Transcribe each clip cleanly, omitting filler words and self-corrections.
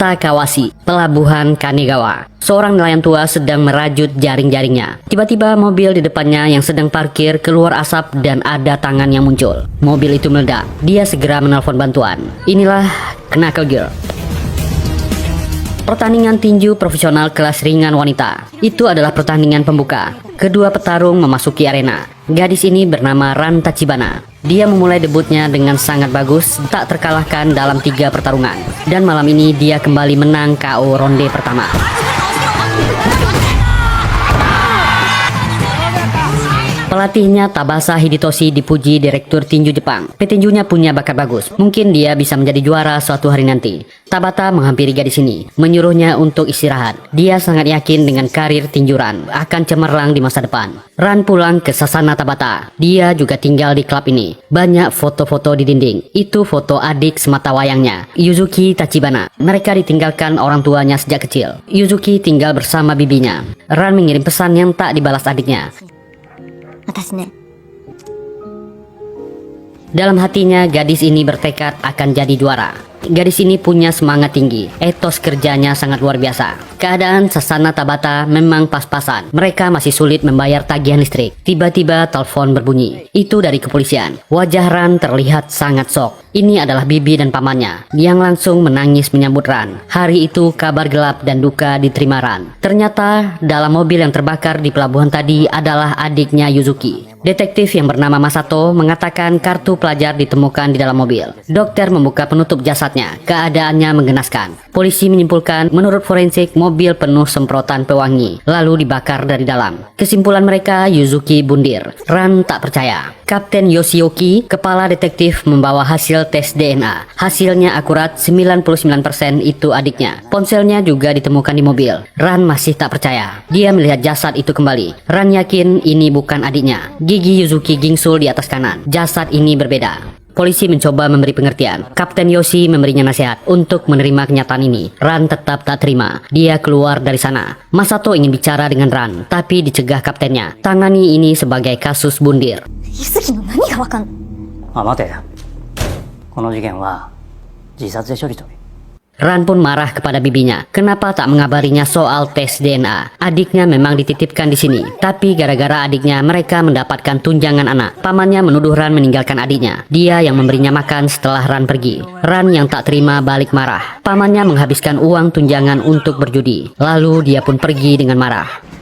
Tatakawashi, Pelabuhan Kanegawa. Seorang nelayan tua sedang merajut jaring-jaringnya. Tiba-tiba mobil di depannya yang sedang parkir keluar asap dan ada tangan yang muncul. Mobil itu meledak. Dia segera menelpon bantuan. Inilah Knuckle Girl. Pertandingan tinju profesional kelas ringan wanita. Itu adalah pertandingan pembuka. Kedua petarung memasuki arena. Gadis ini bernama Ran Tachibana. Dia memulai debutnya dengan sangat bagus, tak terkalahkan dalam 3 pertarungan. Dan malam ini dia kembali menang KO ronde pertama. Pelatihnya Tabasa Hidetoshi dipuji Direktur Tinju Jepang. Petinjunya punya bakat bagus. Mungkin dia bisa menjadi juara suatu hari nanti. Tabata menghampiri gadis ini, menyuruhnya untuk istirahat. Dia sangat yakin dengan karir tinju Ran akan cemerlang di masa depan. Ran pulang ke Sasana Tabata. Dia juga tinggal di klub ini. Banyak foto-foto di dinding. Itu foto adik sematawayangnya, Yuzuki Tachibana. Mereka ditinggalkan orang tuanya sejak kecil. Yuzuki tinggal bersama bibinya. Ran mengirim pesan yang tak dibalas adiknya. Dalam hatinya, gadis ini bertekad akan jadi juara. Gadis ini punya semangat tinggi, etos kerjanya sangat luar biasa. Keadaan Sasana Tabata memang pas-pasan. Mereka masih sulit membayar tagihan listrik. Tiba-tiba telepon berbunyi. Itu dari kepolisian. Wajah Ran terlihat sangat shock. Ini adalah bibi dan pamannya yang langsung menangis menyambut Ran. Hari itu kabar gelap dan duka diterima Ran. Ternyata dalam mobil yang terbakar di pelabuhan tadi adalah adiknya Yuzuki. Detektif yang bernama Masato mengatakan kartu pelajar ditemukan di dalam mobil. Dokter membuka penutup jasadnya. Keadaannya menggenaskan. Polisi menyimpulkan menurut forensik mobil penuh semprotan pewangi lalu dibakar dari dalam. Kesimpulan mereka, Yuzuki bundir. Ran tak percaya. Kapten Yoshioki, kepala detektif, membawa hasil tes DNA. Hasilnya akurat, 99% itu adiknya. Ponselnya juga ditemukan di mobil. Ran masih tak percaya. Dia melihat jasad itu kembali. Ran yakin ini bukan adiknya. Gigi Yuzuki gingsul di atas kanan. Jasad ini berbeda. Polisi mencoba memberi pengertian. Kapten Yoshi memberinya nasihat untuk menerima kenyataan ini. Ran tetap tak terima. Dia keluar dari sana. Masato ingin bicara dengan Ran, tapi dicegah kaptennya. Tangani ini sebagai kasus bundir. 待て。この事件は自殺で処理と。 Ran pun marah kepada bibinya. Kenapa tak mengabarinya soal tes DNA? Adiknya memang dititipkan di sini. Tapi gara-gara adiknya mereka mendapatkan tunjangan anak. Pamannya menuduh Ran meninggalkan adiknya. Dia yang memberinya makan setelah Ran pergi. Ran yang tak terima balik marah. Pamannya menghabiskan uang tunjangan untuk berjudi. Lalu dia pun pergi dengan marah.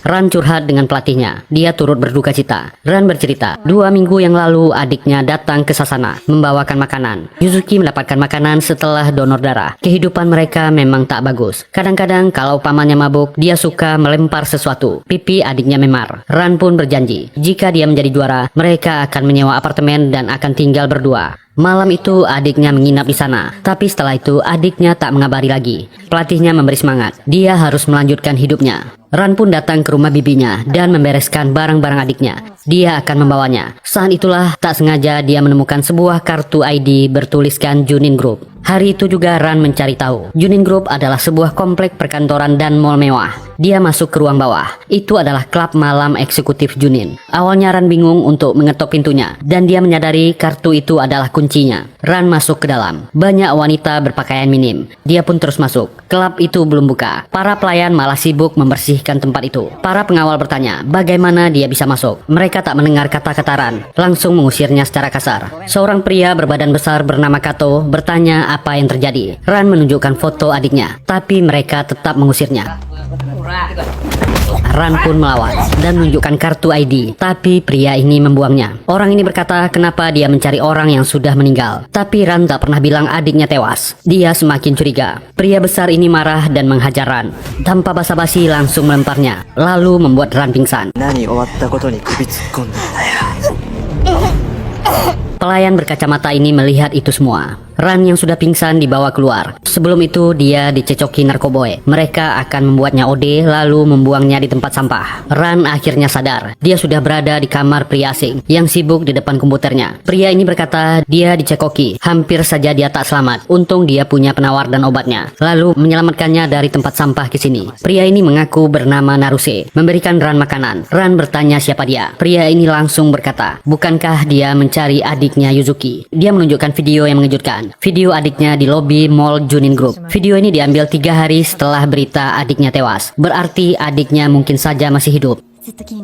Ran curhat dengan pelatihnya. Dia turut berduka cita. Ran bercerita, 2 minggu yang lalu adiknya datang ke Sasana membawakan makanan. Yuzuki mendapatkan makanan setelah donor darah. Kehidupan mereka memang tak bagus. Kadang-kadang kalau pamannya mabuk, dia suka melempar sesuatu. Pipi adiknya memar. Ran pun berjanji, jika dia menjadi juara, mereka akan menyewa apartemen dan akan tinggal berdua. Malam itu adiknya menginap di sana. Tapi setelah itu adiknya tak mengabari lagi. Pelatihnya memberi semangat. Dia harus melanjutkan hidupnya. Ran pun datang ke rumah bibinya dan membereskan barang-barang adiknya. Dia akan membawanya. Saat itulah tak sengaja dia menemukan sebuah kartu ID bertuliskan Junin Group. Hari itu juga Ran mencari tahu. Junin Group adalah sebuah komplek perkantoran dan mall mewah. Dia masuk ke ruang bawah. Itu adalah klub malam eksekutif Junin. Awalnya Ran bingung untuk mengetok pintunya. Dan dia menyadari kartu itu adalah kuncinya. Ran masuk ke dalam. Banyak wanita berpakaian minim. Dia pun terus masuk. Klub itu belum buka. Para pelayan malah sibuk membersihkan tempat itu. Para pengawal bertanya, bagaimana dia bisa masuk? Mereka tak mendengar kata-kata Ran. Langsung mengusirnya secara kasar. Seorang pria berbadan besar bernama Kato bertanya apa yang terjadi. Ran menunjukkan foto adiknya, tapi mereka tetap mengusirnya. Ran pun melawan dan menunjukkan kartu ID, tapi pria ini membuangnya. Orang ini berkata kenapa dia mencari orang yang sudah meninggal, tapi Ran tak pernah bilang adiknya tewas. Dia semakin curiga. Pria besar ini marah dan menghajar Ran. Tanpa basa-basi langsung melemparnya, lalu membuat Ran pingsan. Pelayan berkacamata ini melihat itu semua. Ran yang sudah pingsan dibawa keluar. Sebelum itu dia dicecoki narkoboy. Mereka akan membuatnya OD lalu membuangnya di tempat sampah. Ran akhirnya sadar. Dia sudah berada di kamar pria asing yang sibuk di depan komputernya. Pria ini berkata dia dicekoki. Hampir saja dia tak selamat. Untung dia punya penawar dan obatnya. Lalu menyelamatkannya dari tempat sampah ke sini. Pria ini mengaku bernama Naruse. Memberikan Ran makanan. Ran bertanya siapa dia. Pria ini langsung berkata, bukankah dia mencari adiknya Yuzuki? Dia menunjukkan video yang mengejutkan. menjelaskan video adiknya di lobi mall Junin Group. Video ini diambil 3 hari setelah berita adiknya tewas. Berarti adiknya mungkin saja masih hidup.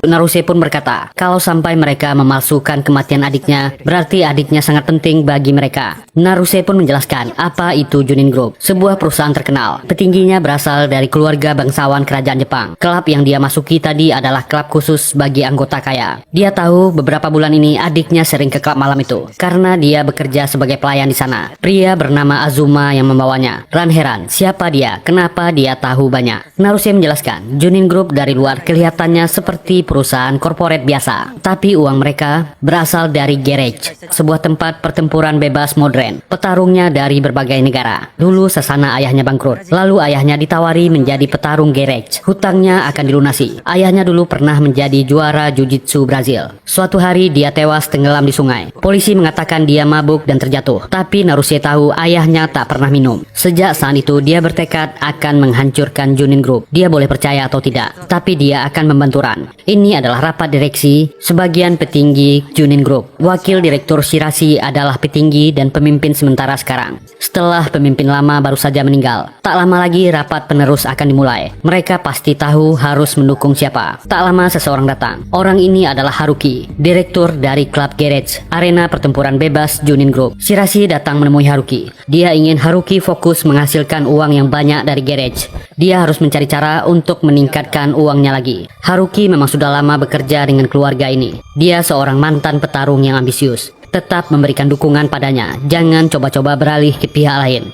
Naruse pun berkata, kalau sampai mereka memalsukan kematian adiknya, berarti adiknya sangat penting bagi mereka. Naruse pun menjelaskan apa itu Junin Group, sebuah perusahaan terkenal. Petingginya berasal dari keluarga bangsawan kerajaan Jepang. Klub yang dia masuki tadi adalah klub khusus bagi anggota kaya. Dia tahu beberapa bulan ini adiknya sering ke klub malam itu, karena dia bekerja sebagai pelayan di sana. Pria bernama Azuma yang membawanya. Ran heran, siapa dia? Kenapa dia tahu banyak? Naruse menjelaskan, Junin Group dari luar kelihatannya seperti perusahaan korporat biasa, tapi uang mereka berasal dari garage, sebuah tempat pertempuran bebas modern. Petarungnya dari berbagai negara. Dulu Sasana ayahnya bangkrut, lalu ayahnya ditawari menjadi petarung garage. Hutangnya akan dilunasi. Ayahnya dulu pernah menjadi juara jiu-jitsu Brazil. Suatu hari dia tewas tenggelam di sungai. Polisi mengatakan dia mabuk dan terjatuh, tapi Naruse tahu ayahnya tak pernah minum. Sejak saat itu dia bertekad akan menghancurkan Junin Group. Dia boleh percaya atau tidak, tapi dia akan membantu Ran. Ini adalah rapat direksi sebagian petinggi Junin Group. Wakil Direktur Shirashi adalah petinggi dan pemimpin sementara sekarang. Setelah pemimpin lama baru saja meninggal, tak lama lagi rapat penerus akan dimulai. Mereka pasti tahu harus mendukung siapa. Tak lama seseorang datang. Orang ini adalah Haruki, direktur dari klub garage, arena pertempuran bebas Junin Group. Shirashi datang menemui Haruki. Dia ingin Haruki fokus menghasilkan uang yang banyak dari garage. Dia harus mencari cara untuk meningkatkan uangnya lagi. Haruki memang sudah lama bekerja dengan keluarga ini. Dia seorang mantan petarung yang ambisius. Tetap memberikan dukungan padanya. Jangan coba-coba beralih ke pihak lain.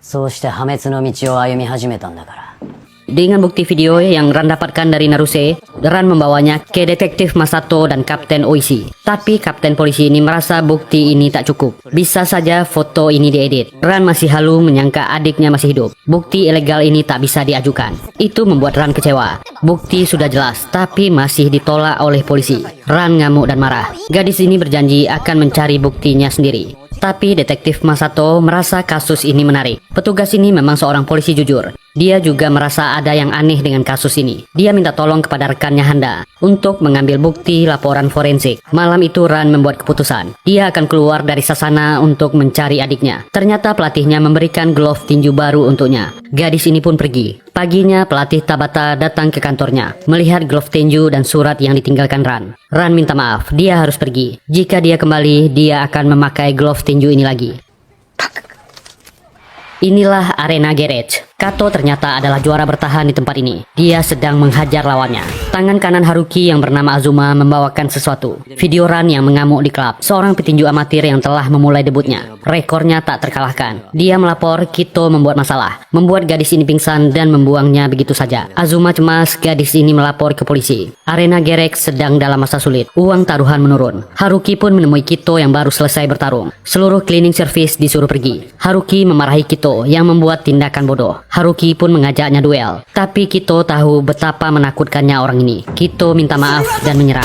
そうして破滅の道を歩み始めたんだから。 Dengan bukti video yang Ran dapatkan dari Naruse, Ran membawanya ke detektif Masato dan Kapten Oishi. Tapi Kapten polisi ini merasa bukti ini tak cukup. Bisa saja foto ini diedit. Ran masih halu menyangka adiknya masih hidup. Bukti ilegal ini tak bisa diajukan. Itu membuat Ran kecewa. Bukti sudah jelas, tapi masih ditolak oleh polisi. Ran ngamuk dan marah. Gadis ini berjanji akan mencari buktinya sendiri. Tapi detektif Masato merasa kasus ini menarik. Petugas ini memang seorang polisi jujur. Dia juga merasa ada yang aneh dengan kasus ini. Dia minta tolong kepada rekannya Handa untuk mengambil bukti laporan forensik. Malam itu Ran membuat keputusan. Dia akan keluar dari Sasana untuk mencari adiknya. Ternyata pelatihnya memberikan glove tinju baru untuknya. Gadis ini pun pergi. Paginya pelatih Tabata datang ke kantornya, melihat glove tinju dan surat yang ditinggalkan Ran. Ran minta maaf, dia harus pergi. Jika dia kembali, dia akan memakai glove tinju ini lagi. Inilah arena garage. Kato ternyata adalah juara bertahan di tempat ini. Dia sedang menghajar lawannya. Tangan kanan Haruki yang bernama Azuma membawakan sesuatu. Video Ran yang mengamuk di klub. Seorang petinju amatir yang telah memulai debutnya. Rekornya tak terkalahkan. Dia melapor Kito membuat masalah, membuat gadis ini pingsan dan membuangnya begitu saja. Azuma cemas gadis ini melapor ke polisi. Arena garage sedang dalam masa sulit. Uang taruhan menurun. Haruki pun menemui Kito yang baru selesai bertarung. Seluruh cleaning service disuruh pergi. Haruki memarahi Kito yang membuat tindakan bodoh. Haruki pun mengajaknya duel. Tapi Kito tahu betapa menakutkannya orang ini. Kito minta maaf dan menyerang.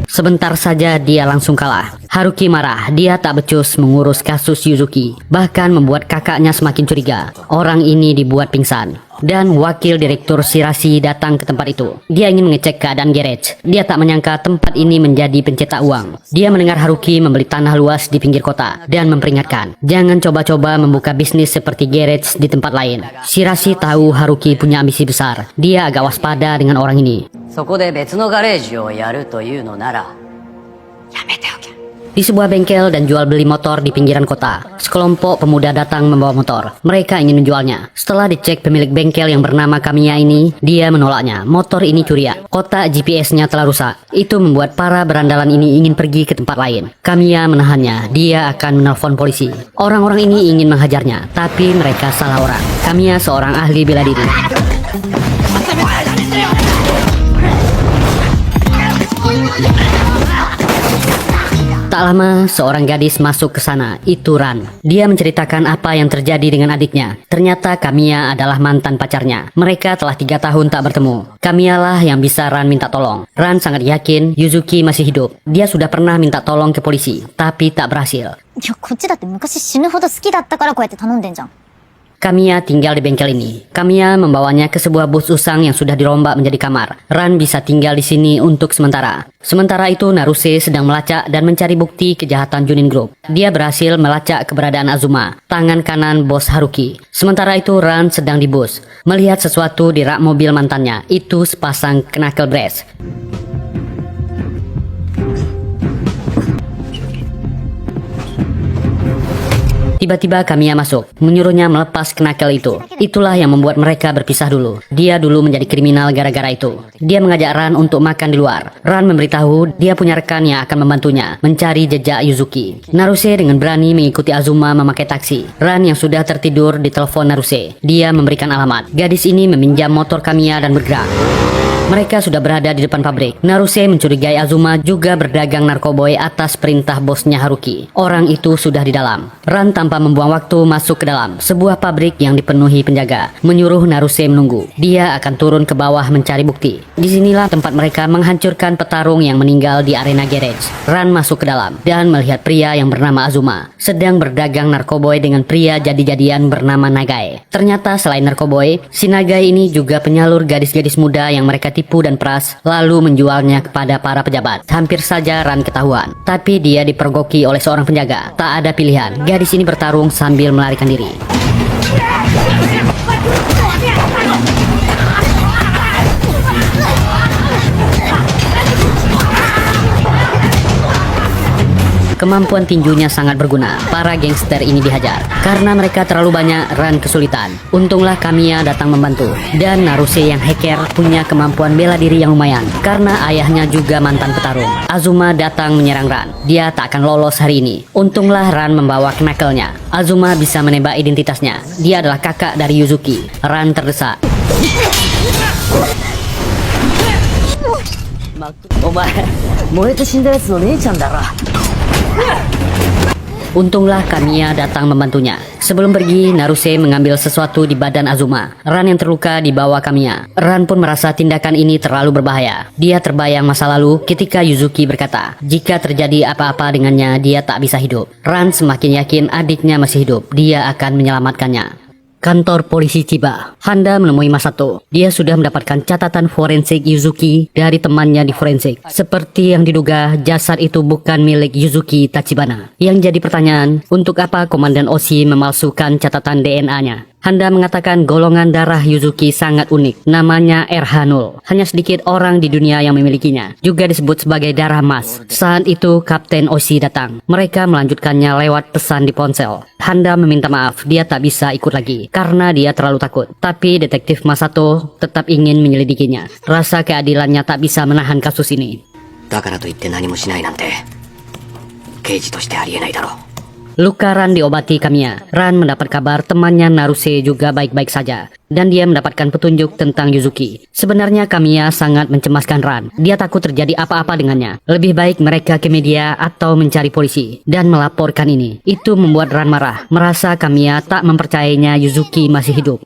Sebentar saja dia langsung kalah. Haruki marah. Dia tak becus mengurus kasus Yuzuki. Bahkan membuat kakaknya semakin curiga. Orang ini dibuat pingsan. Dan wakil direktur Shirashi datang ke tempat itu. Dia ingin mengecek keadaan garage. Dia tak menyangka tempat ini menjadi pencetak uang. Dia mendengar Haruki membeli tanah luas di pinggir kota dan memperingatkan, jangan coba-coba membuka bisnis seperti garage di tempat lain. Shirashi tahu Haruki punya ambisi besar. Dia agak waspada dengan orang ini. そこで別のガレージをやるというのなら、やめておけ。 Di sebuah bengkel dan jual beli motor di pinggiran kota, sekelompok pemuda datang membawa motor. Mereka ingin menjualnya. Setelah dicek pemilik bengkel yang bernama Kamiya ini, dia menolaknya. Motor ini curian. Kotak GPS-nya telah rusak. Itu membuat para berandalan ini ingin pergi ke tempat lain. Kamiya menahannya. Dia akan menelpon polisi. Orang-orang ini ingin menghajarnya, tapi mereka salah orang. Kamiya seorang ahli bela diri. Tak lama, seorang gadis masuk ke sana. Itu Ran. Dia menceritakan apa yang terjadi dengan adiknya. Ternyata Kamiya adalah mantan pacarnya. Mereka telah 3 tahun tak bertemu. Kamiya lah yang bisa Ran minta tolong. Ran sangat yakin Yuzuki masih hidup. Dia sudah pernah minta tolong ke polisi, tapi tak berhasil. いや、こっちだって昔死ぬほど好きだったからこうやって頼んでんじゃん。Kamiya tinggal di bengkel ini. Kamiya membawanya ke sebuah bus usang yang sudah dirombak menjadi kamar. Ran bisa tinggal di sini untuk sementara. Sementara itu Naruse sedang melacak dan mencari bukti kejahatan Junin Group. Dia berhasil melacak keberadaan Azuma, tangan kanan bos Haruki. Sementara itu Ran sedang di bus, melihat sesuatu di rak mobil mantannya. Itu sepasang knuckle brace. Tiba-tiba Kamiya masuk, menyuruhnya melepas knuckle itu. Itulah yang membuat mereka berpisah dulu. Dia dulu menjadi kriminal gara-gara itu. Dia mengajak Ran untuk makan di luar. Ran memberitahu dia punya rekan yang akan membantunya mencari jejak Yuzuki. Naruse dengan berani mengikuti Azuma memakai taksi. Ran yang sudah tertidur ditelepon Naruse. Dia memberikan alamat. Gadis ini meminjam motor Kamiya dan bergerak. Mereka sudah berada di depan pabrik. Naruse mencurigai Azuma juga berdagang narkoboy atas perintah bosnya Haruki. Orang itu sudah di dalam. Ran tanpa membuang waktu masuk ke dalam sebuah pabrik yang dipenuhi penjaga, menyuruh Naruse menunggu. Dia akan turun ke bawah mencari bukti. Disinilah tempat mereka menghancurkan petarung yang meninggal di arena garage. Ran masuk ke dalam dan melihat pria yang bernama Azuma sedang berdagang narkoboy dengan pria jadi-jadian bernama Nagai. Ternyata selain narkoboy, si Nagai ini juga penyalur gadis-gadis muda yang mereka tipu dan peras lalu menjualnya kepada para pejabat. Hampir saja Ran ketahuan, tapi dia dipergoki oleh seorang penjaga. Tak ada pilihan, gadis ini bertarung sambil melarikan diri. Kemampuan tinjunya sangat berguna. Para gangster ini dihajar. Karena mereka terlalu banyak, Ran kesulitan. Untunglah Kamiya datang membantu. Dan Naruse yang hacker punya kemampuan bela diri yang lumayan. Karena ayahnya juga mantan petarung. Azuma datang menyerang Ran. Dia tak akan lolos hari ini. Untunglah Ran membawa knuckle-nya. Azuma bisa menebak identitasnya. Dia adalah kakak dari Yuzuki. Ran terdesak. Untunglah Kamiya datang membantunya. Sebelum pergi, Naruse mengambil sesuatu di badan Azuma. Ran yang terluka dibawa Kamiya. Ran pun merasa tindakan ini terlalu berbahaya. Dia terbayang masa lalu ketika Yuzuki berkata, jika terjadi apa-apa dengannya, dia tak bisa hidup. Ran semakin yakin adiknya masih hidup. Dia akan menyelamatkannya. Kantor polisi tiba. Handa menemui Masato. Dia sudah mendapatkan catatan forensik Yuzuki dari temannya di forensik. Seperti yang diduga, jasad itu bukan milik Yuzuki Tachibana. Yang jadi pertanyaan, untuk apa Komandan Oshi memalsukan catatan DNA-nya? Handa mengatakan golongan darah Yuzuki sangat unik. Namanya RH0. Hanya sedikit orang di dunia yang memilikinya. Juga disebut sebagai darah emas. Saat itu Kapten Oshi datang. Mereka melanjutkannya lewat pesan di ponsel. Handa meminta maaf, dia tak bisa ikut lagi karena dia terlalu takut. Tapi detektif Masato tetap ingin menyelidikinya. Rasa keadilannya tak bisa menahan kasus ini. だからといって何もしないなんて刑事としてありえないだろう。 Luka Ran diobati Kamiya. Ran mendapat kabar temannya Naruse juga baik-baik saja. Dan dia mendapatkan petunjuk tentang Yuzuki. Sebenarnya Kamiya sangat mencemaskan Ran. Dia takut terjadi apa-apa dengannya. Lebih baik mereka ke media atau mencari polisi dan melaporkan ini. Itu membuat Ran marah. Merasa Kamiya tak mempercayainya Yuzuki masih hidup.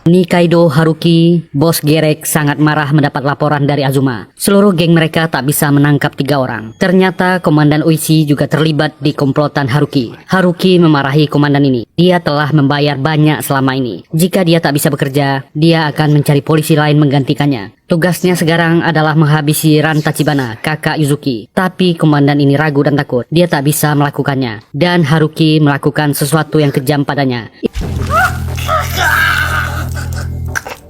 Nikaido Haruki, bos Gerek, sangat marah mendapat laporan dari Azuma. Seluruh geng mereka tak bisa menangkap 3 orang. Ternyata Komandan Oishi juga terlibat di komplotan Haruki. Haruki memarahi komandan ini. Dia telah membayar banyak selama ini. Jika dia tak bisa bekerja, dia akan mencari polisi lain menggantikannya. Tugasnya sekarang adalah menghabisi Ran Tachibana, kakak Yuzuki. Tapi komandan ini ragu dan takut. Dia tak bisa melakukannya. Dan Haruki melakukan sesuatu yang kejam padanya.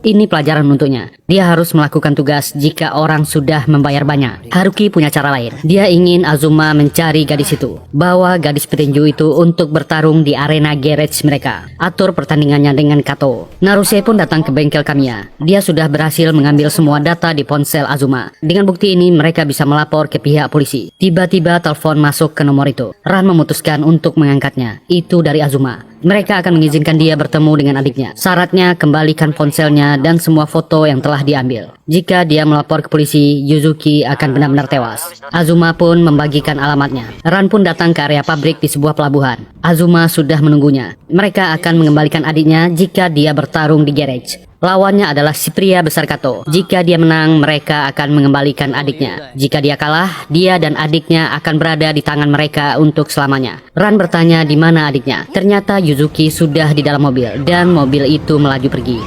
Ini pelajaran untuknya. Dia harus melakukan tugas jika orang sudah membayar banyak. Haruki punya cara lain. Dia ingin Azuma mencari gadis itu. Bawa gadis petinju itu untuk bertarung di arena garage mereka. Atur pertandingannya dengan Kato. Naruse pun datang ke bengkel Kamiya. Dia sudah berhasil mengambil semua data di ponsel Azuma. Dengan bukti ini mereka bisa melapor ke pihak polisi. Tiba-tiba telepon masuk ke nomor itu. Ran memutuskan untuk mengangkatnya. Itu dari Azuma. Mereka akan mengizinkan dia bertemu dengan adiknya. Syaratnya kembalikan ponselnya dan semua foto yang telah diambil. Jika dia melapor ke polisi, Yuzuki akan benar-benar tewas. Azuma pun membagikan alamatnya. Ran pun datang ke area pabrik di sebuah pelabuhan. Azuma sudah menunggunya. Mereka akan mengembalikan adiknya jika dia bertarung di garage. Lawannya adalah si pria besar Kato. Jika dia menang, mereka akan mengembalikan adiknya. Jika dia kalah, dia dan adiknya akan berada di tangan mereka untuk selamanya. Ran bertanya di mana adiknya. Ternyata Yuzuki sudah di dalam mobil dan mobil itu melaju pergi.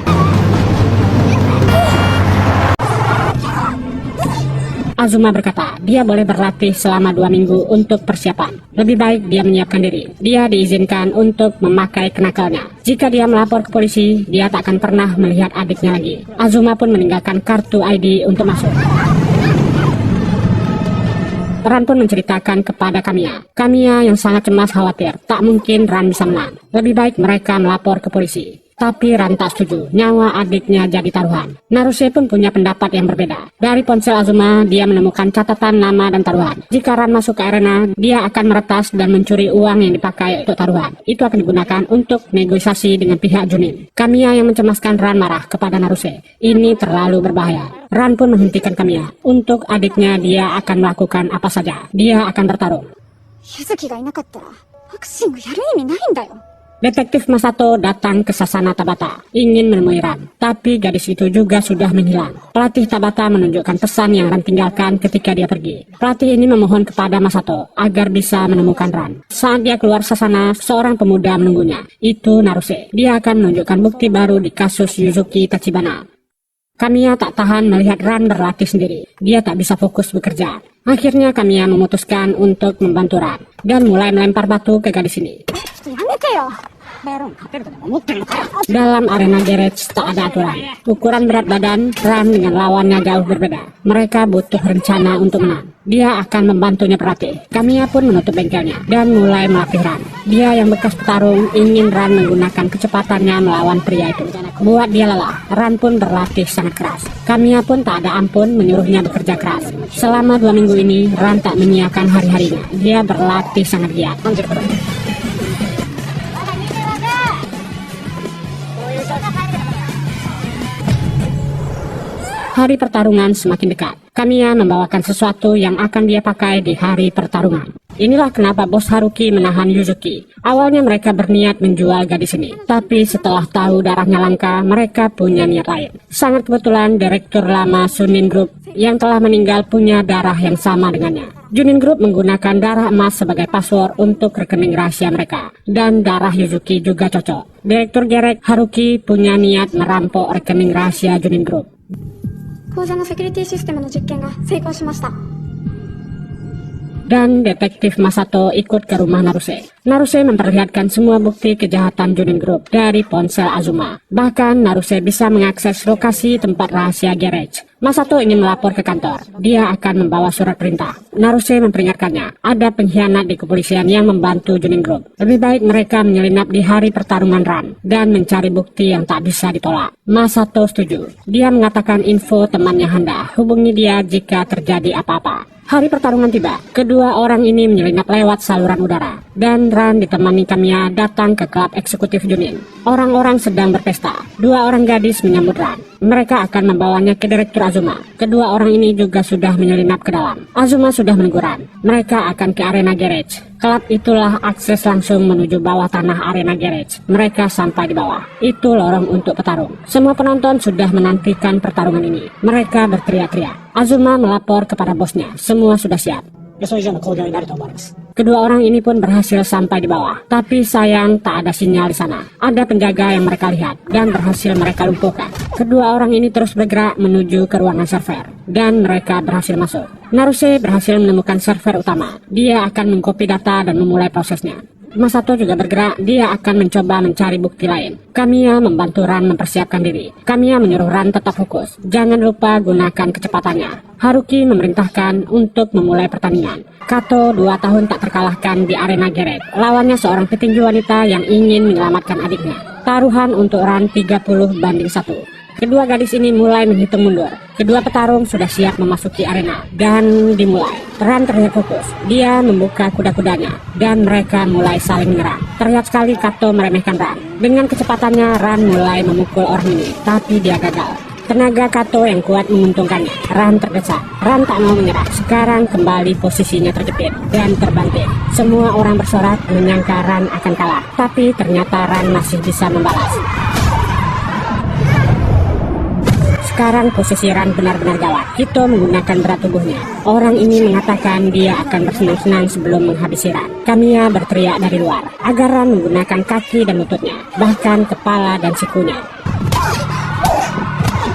Azuma berkata, dia boleh berlatih selama 2 minggu untuk persiapan. Lebih baik dia menyiapkan diri. Dia diizinkan untuk memakai kenakalnya. Jika dia melapor ke polisi, dia tak akan pernah melihat adiknya lagi. Azuma pun meninggalkan kartu ID untuk masuk. Ran pun menceritakan kepada Kamiya. Kamiya yang sangat cemas khawatir, tak mungkin Ran bisa menang. Lebih baik mereka melapor ke polisi. Tapi Ran tak setuju, nyawa adiknya jadi taruhan. Naruse pun punya pendapat yang berbeda. Dari ponsel Azuma, dia menemukan catatan nama dan taruhan. Jika Ran masuk ke arena, dia akan meretas dan mencuri uang yang dipakai untuk taruhan. Itu akan digunakan untuk negosiasi dengan pihak Junin. Kamiya yang mencemaskan Ran marah kepada Naruse. Ini terlalu berbahaya. Ran pun menghentikan Kamiya. Untuk adiknya, dia akan melakukan apa saja. Dia akan bertarung. ユズキがいなかったらボクシングやる意味ないんだよ。 Detektif Masato datang ke Sasana Tabata, ingin menemui Ran, tapi gadis itu juga sudah menghilang. Pelatih Tabata menunjukkan pesan yang Ran tinggalkan ketika dia pergi. Pelatih ini memohon kepada Masato agar bisa menemukan Ran. Saat dia keluar Sasana, seorang pemuda menunggunya. Itu Naruse. Dia akan menunjukkan bukti baru di kasus Yuzuki Tachibana. Kamiya tak tahan melihat Ran berlatih sendiri. Dia tak bisa fokus bekerja. Akhirnya Kamiya memutuskan untuk membantu Ran dan mulai melempar batu ke gadis ini. ちょっとやめてよ。バロン勝てるとでも思ってんのかよ。 Dalam arena garage tak ada aturan. Ukuran berat badan Ran dengan lawannya jauh berbeda. Mereka butuh rencana untuk menang. Dia akan membantunya berlatih. Kamiya pun menutup bengkelnya dan mulai melatih Ran. Dia yang bekas petarung ingin Ran menggunakan kecepatannya melawan pria itu. Buat dia lelah, Ran pun berlatih sangat keras. Kamiya pun tak ada ampun menyuruhnya bekerja keras. Selama 2 minggu ini, Ran tak menyiapkan hari-harinya. Dia berlatih sangat giat. Hari pertarungan semakin dekat. Kamiya membawakan sesuatu yang akan dia pakai di hari pertarungan. Inilah kenapa bos Haruki menahan Yuzuki. Awalnya mereka berniat menjual gadis ini. Tapi setelah tahu darahnya langka, mereka punya niat lain. Sangat kebetulan direktur lama Sunin Group yang telah meninggal punya darah yang sama dengannya. Junin Group menggunakan darah emas sebagai password untuk rekening rahasia mereka. Dan darah Yuzuki juga cocok. Direktur Gerek Haruki punya niat merampok rekening rahasia Junin Group. 口座のセキュリティシステムの実験が成功しました。 Dan detektif Masato ikut ke rumah Naruse. Naruse memperlihatkan semua bukti kejahatan Junin Group dari ponsel Azuma. Bahkan Naruse bisa mengakses lokasi tempat rahasia garage. Masato ingin melapor ke kantor. Dia akan membawa surat perintah. Naruse memperingatkannya, ada pengkhianat di kepolisian yang membantu Junin Group. Lebih baik mereka menyelinap di hari pertarungan Ran dan mencari bukti yang tak bisa ditolak. Masato setuju. Dia mengatakan info temannya Handa. Hubungi dia jika terjadi apa-apa. Hari pertarungan tiba. Kedua orang ini menyelinap lewat saluran udara. Dan Ran ditemani Kamiya datang ke klub eksekutif Junin. Orang-orang sedang berpesta. 2 orang gadis menyambut Ran. Mereka akan membawanya ke direktur Azuma. Kedua orang ini juga sudah menyelinap ke dalam. Azuma sudah menegur Ran. Mereka akan ke arena garage. Klub itulah akses langsung menuju bawah tanah arena garage. Mereka sampai di bawah. Itu lorong untuk petarung. Semua penonton sudah menantikan pertarungan ini. Mereka berteriak-teriak. Azuma melapor kepada bosnya. Semua sudah siap. Kedua orang ini pun berhasil sampai di bawah. Tapi sayang tak ada sinyal di sana. Ada penjaga yang mereka lihat dan berhasil mereka lumpuhkan. Kedua orang ini terus bergerak menuju ke ruangan server. Dan mereka berhasil masuk. Naruse berhasil menemukan server utama. Dia akan mengcopy data dan memulai prosesnya. Masato juga bergerak, dia akan mencoba mencari bukti lain. Kamiya membantu Ran mempersiapkan diri. Kamiya menyuruh Ran tetap fokus. Jangan lupa gunakan kecepatannya. Haruki memerintahkan untuk memulai pertandingan. Kato 2 tahun tak terkalahkan di arena garage. Lawannya seorang petinju wanita yang ingin menyelamatkan adiknya. Taruhan untuk Ran 30-1. Kedua gadis ini mulai menghitung mundur. Kedua petarung sudah siap memasuki arena. Dan dimulai. Ran terlihat fokus. Dia membuka kuda-kudanya. Dan mereka mulai saling menyerang. Terlihat sekali Kato meremehkan Ran. Dengan kecepatannya Ran mulai memukul orang ini. Tapi dia gagal. Tenaga Kato yang kuat menguntungkannya. Ran terdesak. Ran tak mau menyerah. Sekarang kembali posisinya terjepit dan terbanting. Semua orang bersorak menyangka Ran akan kalah. Tapi ternyata Ran masih bisa membalas. Sekarang posisi Ran benar-benar gawat. Kito menggunakan berat tubuhnya. Orang ini mengatakan dia akan bersenang-senang sebelum menghabisi Ran. Kamiya berteriak dari luar agar Ran menggunakan kaki dan lututnya, bahkan kepala dan sikunya.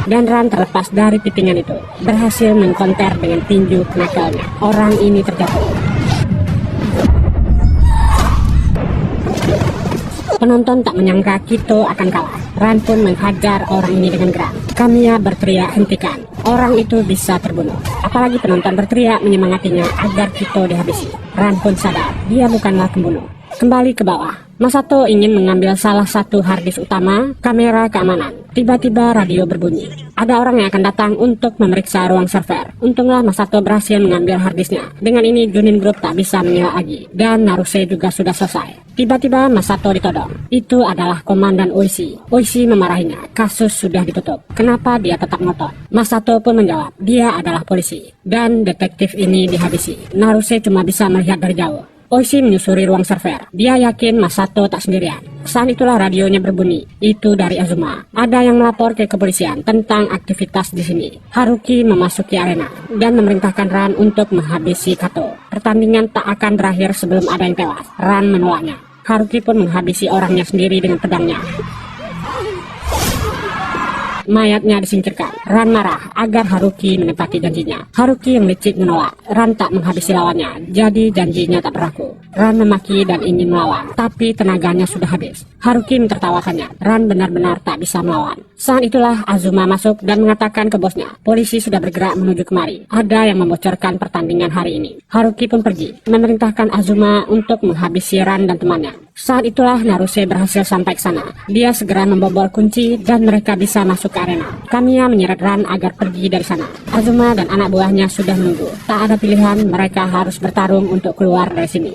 Dan Ran terlepas dari pipingan itu, berhasil mengkonter dengan tinju knuckle-nya. Orang ini terjatuh. Penonton tak menyangka Kito akan kalah. Ran pun menghajar orang ini dengan gerak. Kamiya berteriak hentikan. Orang itu bisa terbunuh. Apalagi penonton berteriak menyemangatinya agar Kito dihabisi. Ran pun sadar, dia bukanlah pembunuh. Kembali ke bawah, Masato ingin mengambil salah satu harddisk utama, kamera keamanan. Tiba-tiba radio berbunyi. Ada orang yang akan datang untuk memeriksa ruang server. Untunglah Masato berhasil mengambil harddisknya. Dengan ini Junin Group tak bisa menyela lagi. Dan Naruse juga sudah selesai. Tiba-tiba Masato ditodong. Itu adalah Komandan Oishi. Oishi memarahinya. Kasus sudah ditutup. Kenapa dia tetap ngotot? Masato pun menjawab, dia adalah polisi. Dan detektif ini dihabisi. Naruse cuma bisa melihat dari jauh. Oishi menyusuri ruang server. Dia yakin Masato tak sendirian. Saat itulah radionya berbunyi. Itu dari Azuma. Ada yang melapor ke kepolisian tentang aktivitas di sini. Haruki memasuki arena dan memerintahkan Ran untuk menghabisi Kato. Pertandingan tak akan berakhir sebelum ada yang tewas. Ran menolaknya. Haruki pun menghabisi orangnya sendiri dengan pedangnya. Mayatnya disingkirkan. Ran marah agar Haruki menepati janjinya. Haruki yang licik menolak. Ran tak menghabisi lawannya, jadi janjinya tak berlaku. Ran memaki dan ingin melawan, tapi tenaganya sudah habis. Haruki mentertawakannya. Ran benar-benar tak bisa melawan. Saat itulah Azuma masuk dan mengatakan ke bosnya, polisi sudah bergerak menuju kemari. Ada yang membocorkan pertandingan hari ini. Haruki pun pergi, memerintahkan Azuma untuk menghabisi Ran dan temannya. Saat itulah Naruse berhasil sampai ke sana. Dia segera membobol kunci dan mereka bisa masuk ke arena. Kamiya menyeret Ran agar pergi dari sana. Azuma dan anak buahnya sudah menunggu. Tak ada pilihan, mereka harus bertarung untuk keluar dari sini.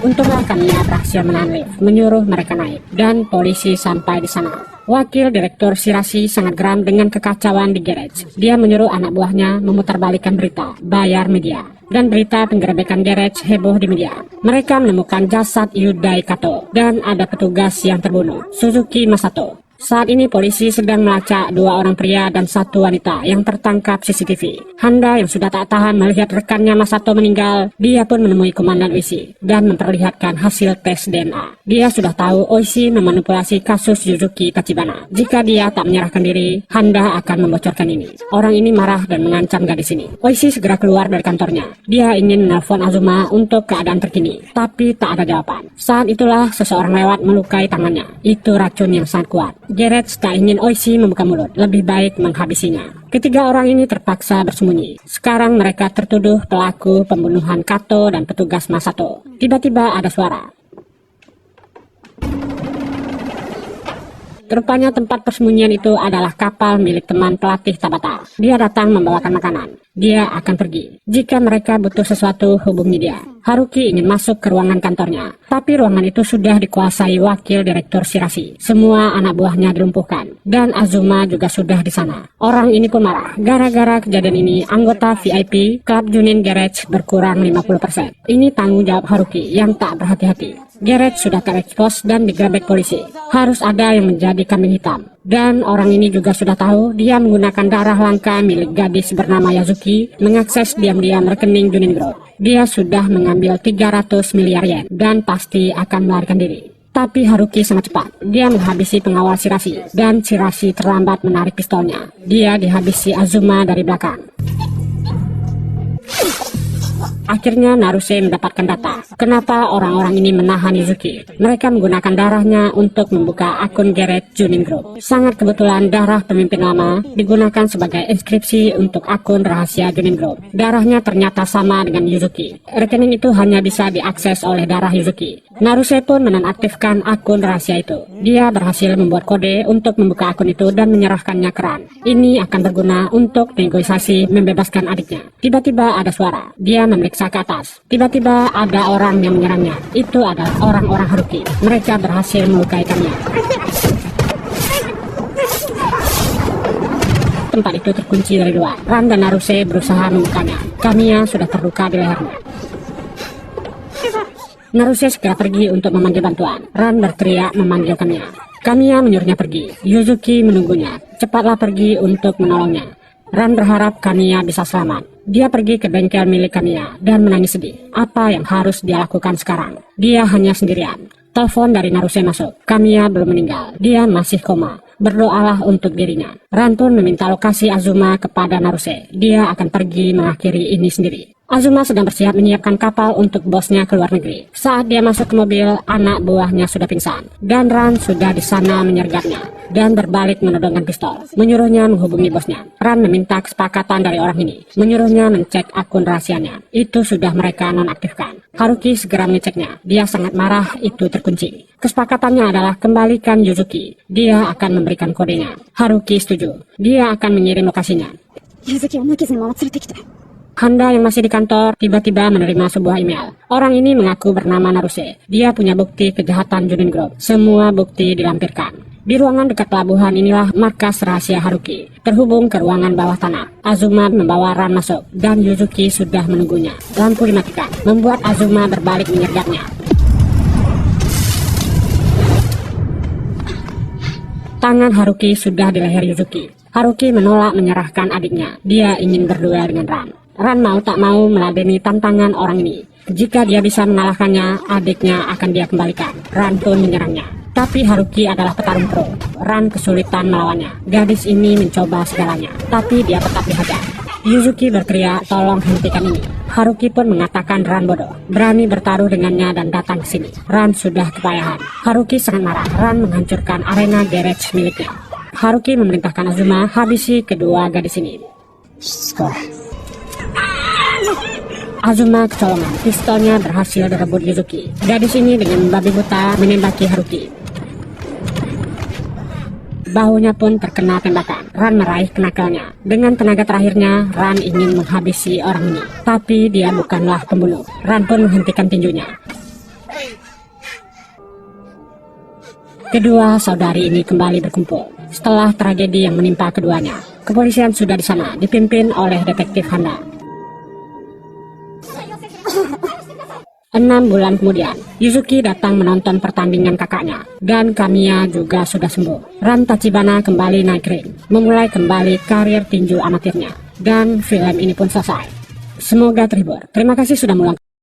Untunglah Kamiya berhasil menahan lift, menyuruh mereka naik, dan polisi sampai di sana. Wakil Direktur Shirashi sangat geram dengan kekacauan di garage. Dia menyuruh anak buahnya memutarbalikkan berita, bayar media. Dan berita penggerebekan garage heboh di media. Mereka menemukan jasad Yudai Kato, dan ada petugas yang terbunuh, Suzuki Masato. Saat ini polisi sedang melacak 2 orang pria dan 1 wanita yang tertangkap CCTV. Handa yang sudah tak tahan melihat rekannya Masato meninggal, dia pun menemui Komandan Oishi dan memperlihatkan hasil tes DNA. Dia sudah tahu Oishi memanipulasi kasus Yuzuki Tachibana. Jika dia tak menyerahkan diri, Handa akan membocorkan ini. Orang ini marah dan mengancam gadis ini. Oishi segera keluar dari kantornya. Dia ingin menelpon Azuma untuk keadaan terkini, tapi tak ada jawaban. Saat itulah seseorang lewat melukai tangannya. Itu racun yang sangat kuat. Gareth tak ingin Oishi membuka mulut, lebih baik menghabisinya. Ketiga orang ini terpaksa bersembunyi. Sekarang mereka tertuduh pelaku pembunuhan Kato dan petugas Masato. Tiba-tiba ada suara. Rupanya tempat persembunyian itu adalah kapal milik teman pelatih Tabata. Dia datang membawakan makanan. Dia akan pergi. Jika mereka butuh sesuatu, hubungi dia. Haruki ingin masuk ke ruangan kantornya, tapi ruangan itu sudah dikuasai wakil direktur Shirashi. Semua anak buahnya dilumpuhkan, dan Azuma juga sudah di sana. Orang ini pun marah. Gara-gara kejadian ini, anggota VIP Klub Junin Garage berkurang 50%. Ini tanggung jawab Haruki yang tak berhati-hati. Garage sudah terekspos dan digerebek polisi. Harus ada yang menjadi kambing hitam. Dan orang ini juga sudah tahu dia menggunakan darah langka milik gadis bernama Yazuki mengakses diam-diam rekening Junin Group. Dia sudah mengambil 300 miliar yen dan pasti akan melarikan diri. Tapi Haruki sangat cepat. Dia menghabisi pengawal Shirashi dan Shirashi terlambat menarik pistolnya. Dia dihabisi Azuma dari belakang. Akhirnya Naruse mendapatkan data. Kenapa orang-orang ini menahan Yuzuki? Mereka menggunakan darahnya untuk membuka akun Gareth Junin Group. Sangat kebetulan darah pemimpin lama digunakan sebagai inskripsi untuk akun rahasia Junin Group. Darahnya ternyata sama dengan Yuzuki. Rekening itu hanya bisa diakses oleh darah Yuzuki. Naruse pun menonaktifkan akun rahasia itu. Dia berhasil membuat kode untuk membuka akun itu dan menyerahkannya ke Ran. Ini akan berguna untuk negosiasi membebaskan adiknya. Tiba-tiba ada suara. Dia memeriksa ke atas. Tiba-tiba ada orang yang menyerangnya. Itu adalah orang-orang Haruki. Mereka berhasil melukaikannya. tempat itu terkunci dari luar. Ran dan Naruse berusaha membukanya. Kamiya sudah terluka di lehernya. Naruse segera pergi untuk memanggil bantuan. Ran berteriak memanggil Kamiya. Kamiya menyuruhnya pergi. Yuzuki menunggunya. Cepatlah pergi untuk menolongnya. Ran berharap Kamiya bisa selamat. Dia pergi ke bengkel milik Kamiya dan menangis sedih. Apa yang harus dia lakukan sekarang? Dia hanya sendirian. Telepon dari Naruse masuk. Kamiya belum meninggal. Dia masih koma. Berdoalah untuk dirinya. Ran pun meminta lokasi Azuma kepada Naruse. Dia akan pergi mengakhiri ini sendiri. Azuma sedang bersiap menyiapkan kapal untuk bosnya ke luar negeri. Saat dia masuk ke mobil, anak buahnya sudah pingsan. Dan Ran sudah di sana menyergapnya. Dan berbalik menodongkan pistol. Menyuruhnya menghubungi bosnya. Ran meminta kesepakatan dari orang ini. Menyuruhnya mencek akun rahasianya. Itu sudah mereka nonaktifkan. Haruki segera mengeceknya. Dia sangat marah itu terkunci. Kesepakatannya adalah kembalikan Yuzuki. Dia akan memberikan kodenya. Haruki setuju. Dia akan mengirim lokasinya. ゆずきを無傷のまま連れてきて。 Handa yang masih di kantor tiba-tiba menerima sebuah email. Orang ini mengaku bernama Naruse. Dia punya bukti kejahatan Junin Group. Semua bukti dilampirkan. Di ruangan dekat pelabuhan inilah markas rahasia Haruki. Terhubung ke ruangan bawah tanah. Azuma membawa Ran masuk dan Yuzuki sudah menunggunya. Lampu dimatikan, membuat Azuma berbalik menyergapnya. Tangan Haruki sudah di leher Yuzuki. Haruki menolak menyerahkan adiknya. Dia ingin berdua dengan Ran. Ran mau tak mau meladeni tantangan orang ini. Jika dia bisa mengalahkannya, adiknya akan dia kembalikan. Ran pun menyerangnya. Tapi Haruki adalah petarung pro. Ran kesulitan melawannya. Gadis ini mencoba segalanya, tapi dia tetap dihajar. Yuzuki berteriak, tolong hentikan ini. Haruki pun mengatakan Ran bodoh. Berani bertaruh dengannya dan datang ke sini. Ran sudah kepayahan. Haruki sangat marah. Ran menghancurkan arena garage miliknya. Haruki memerintahkan Azuma habisi kedua gadis ini. Azuma kecolongan, pistolnya berhasil direbut Yuzuki. Gadis ini dengan babi buta menembaki Haruki. Bahunya pun terkena tembakan. Ran meraih kenakalnya. Dengan tenaga terakhirnya, Ran ingin menghabisi orang ini. Tapi dia bukanlah pembunuh. Ran pun menghentikan tinjunya. Kedua saudari ini kembali berkumpul. Setelah tragedi yang menimpa keduanya, kepolisian sudah di sana, dipimpin oleh detektif Handa. 6 bulan kemudian, Yuzuki datang menonton pertandingan kakaknya, dan Kamiya juga sudah sembuh. Ran Tachibana kembali naik ring, memulai kembali karir tinju amatirnya, dan film ini pun selesai. Semoga terhibur. Terima kasih sudah meluangkan